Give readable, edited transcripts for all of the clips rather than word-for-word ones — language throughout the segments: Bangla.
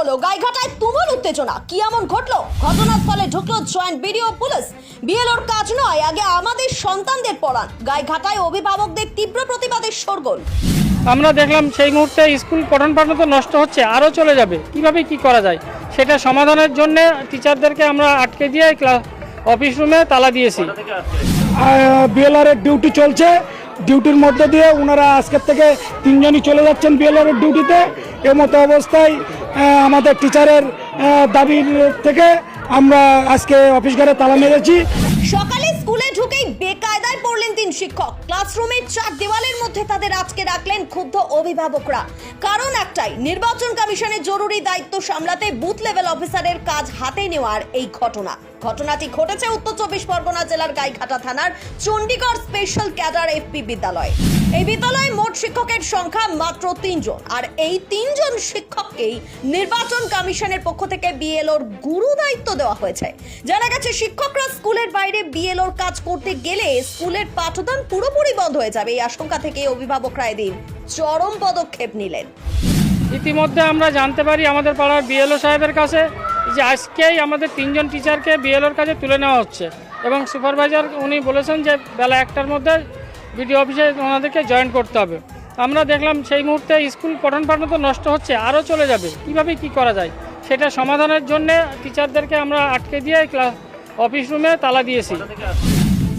হলো গাইঘাটায় তুমুল উত্তেজনা। কি এমন ঘটলো? ঘটনাস্থলে ঢুকলো জয়েন্ট বিডিও পুলিশ। বিএলওর কাজ নয়, আগে আমাদের সন্তানদের পড়ান। গাইঘাটায় অভিভাবকদের তীব্র প্রতিবাদের শোরগোল। আমরা দেখলাম সেই মুহূর্তে স্কুল পঠন পাঠন তো নষ্ট হচ্ছে, আরও চলে যাবে, কিভাবে কি করা যায় সেটা সমাধানের জন্য টিচারদেরকে আমরা আটকে দিয়ে অফিস রুমে তালা দিয়েছি। বিএলআর এর ডিউটি চলছে, ডিউটির মধ্যে দিয়ে ওনারা আজকের থেকে 3 জনই চলে যাচ্ছেন বিএলআর এর ডিউটিতে। এর মতো অবস্থায় আমাদের টিচারের দাবির থেকে আমরা আজকে অফিস ঘরে তালা মেরেছি। সকালে স্কুলে ঢুকেই বেকায়দায় পড়লেন 3 শিক্ষক। ক্লাসরুমের 4 দেওয়ালের মধ্যে তাদের আজকে রাখলেন ক্ষুব্ধ অভিভাবকরা। কারণ একটাই, নির্বাচন কমিশনের জরুরি দায়িত্ব সামলাতে বুথ লেভেল অফিসারের কাজ হাতে নেওয়ার এই ঘটনাটি ঘটেছে উত্তর 24 পরগনা জেলার গাইঘাটা থানার চণ্ডীগড় স্পেশাল ক্যাডার এফপি বিদ্যালয়। এই বিদ্যালয়ে মোট শিক্ষকের সংখ্যা মাত্র 3 জন, আর এই 3 জন শিক্ষককেই নির্বাচন কমিশনের পক্ষ থেকে বিএলওর গুরু দায়িত্ব দেওয়া হয়েছে। জানা গেছে শিক্ষকরা স্কুলের বাইরে বিএলওর কাজ করতে গেলে স্কুলের পাঠদান পুরোপুরি বন্ধ হয়ে যাবে। এই আশঙ্কা থেকে অভিভাবকরা এদিন চরম পদক্ষেপ নিলেন। ইতিমধ্যে আমরা জানতে পারি আমাদের পাড়ার বিএলও সাহেবের কাছে যে আজকেই আমাদের 3 জন টিচারকে বিএলওর কাছে তুলে নেওয়া হচ্ছে এবং সুপারভাইজার উনি বলেছেন যে বেলা 1টার মধ্যে বিডিও অফিসে ওনাদেরকে জয়েন করতে হবে। আমরা দেখলাম সেই মুহূর্তে স্কুল পঠন পাঠন তো নষ্ট হচ্ছে, আরও চলে যাবে, কিভাবে কি করা যায় সেটা সমাধানের জন্য টিচারদেরকে আমরা আটকে দিয়ে অফিস রুমে তালা দিয়েছি।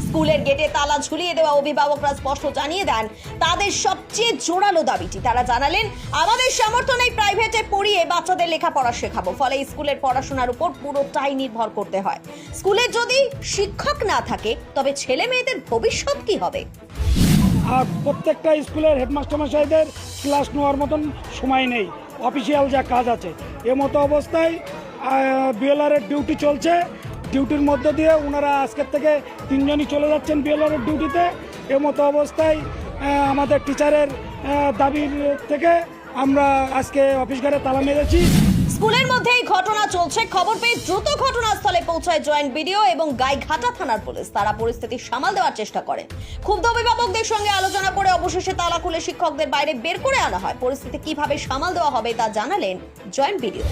স্কুলের গেটে তালা ঝুলিয়ে দেওয়া অভিভাবকরা স্পষ্ট জানিয়ে দেন তাদের সবচেয়ে জোরালো দাবিটি। তারা জানালেন, আমাদের সামর্থ্য নেই প্রাইভেটে পড়িয়ে বাচ্চাদের লেখাপড়া শেখাবো, ফলে স্কুলের পড়াশোনার উপর পুরোটাই নির্ভর করতে হয়। স্কুলে যদি শিক্ষক না থাকে তবে ছেলে মেয়েদের ভবিষ্যৎ কি হবে? আর প্রত্যেকটা স্কুলের হেডমাস্টার মশাইদের ক্লাস নেওয়ার মতন সময় নেই, অফিসিয়াল যা কাজ আছে। এর মতো অবস্থায় বিএলআর এর ডিউটি চলছে, ডিউটির মধ্যে দিয়ে ওনারা আজকের থেকে 3 জনই চলে যাচ্ছেন বিএলআর এর ডিউটিতে। এর মতো অবস্থায় আমাদের টিচারের দাবির থেকে আমরা আজকে অফিস ঘরে তালা মেরেছি। স্কুলের মধ্যেই ঘটনা চলছে। খবর পেয়ে দ্রুত ঘটনাস্থলে পৌঁছায় জয়েন্ট বিডিও এবং গাইঘাটা থানার পুলিশ। তারা পরিস্থিতি সামাল দেওয়ার চেষ্টা করে। ক্ষুব্ধ অভিভাবকদের সঙ্গে আলোচনা করে অবশেষে তালা খুলে শিক্ষকদের বাইরে বের করে আনা হয়। পরিস্থিতি কিভাবে সামাল দেওয়া হবে তা জানালেন জয়েন্ট বিডিও।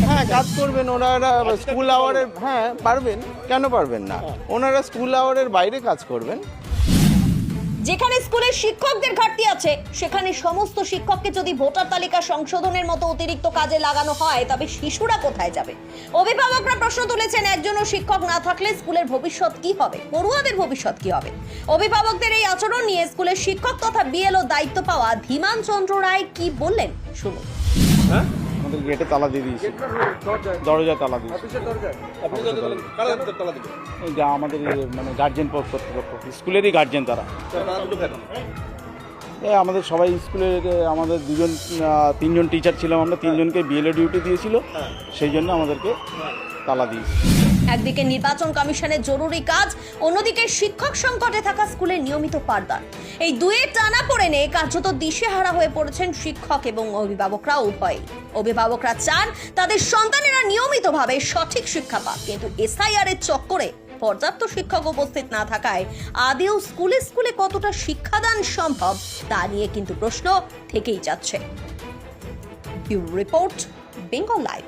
হ্যাঁ, কাজ করবেন ওনারা স্কুল আওয়ারের, হ্যাঁ পারবেন, কেন পারবেন না, ওনারা স্কুল আওয়ারের বাইরে কাজ করবেন। যেখানে স্কুলের শিক্ষকদের ঘাটতি আছে সেখানে সমস্ত শিক্ষককে যদি ভোটার তালিকা সংশোধনের মতো অতিরিক্ত কাজে লাগানো হয় তবে শিশুরা কোথায় যাবে? অভিভাবকরা প্রশ্ন তুলেছেন, একজনও শিক্ষক না থাকলে স্কুলের ভবিষ্যৎ কি হবে? পড়ুয়াদের ভবিষ্যৎ কি হবে? অভিভাবকদের এই আচরণ নিয়ে স্কুলের শিক্ষক তথা বিএলও দায়িত্ব পাওয়া ধীমান চন্দ্র রায় কি বললেন শুনুন। আমাদের গেটে তালা দিয়ে দিয়েছি, দরজা তালা দিয়েছি। যা আমাদের মানে গার্জেন কর্তৃপক্ষ, স্কুলেরই গার্জেন তারা। আমাদের সবাই স্কুলের আমাদের 3 জন টিচার ছিলাম, আমরা 3 জনকে বিএলও ডিউটি দিয়েছিল, সেই জন্য আমাদেরকে তালা দিয়েছি। একদিকে নির্বাচন কমিশনের জরুরি কাজ, অন্যদিকে শিক্ষক সংকটে থাকা স্কুলের নিয়মিত পাঠদান। এই দুয়ের টানাপোড়েনে কার্যত দিশেহারা হয়ে পড়েছেন শিক্ষক এবং অভিভাবকরা উভয়। অভিভাবকরা চান তাদের সন্তানেরা নিয়মিতভাবে সঠিক শিক্ষা পাক, কিন্তু এসআইআর এর চক্করে পর্যাপ্ত শিক্ষক উপস্থিত না থাকায় আদেও স্কুলে স্কুলে কতটা শিক্ষাদান সম্ভব তা নিয়ে কিন্তু প্রশ্ন থেকেই যাচ্ছে। Bureau report, Bengal live.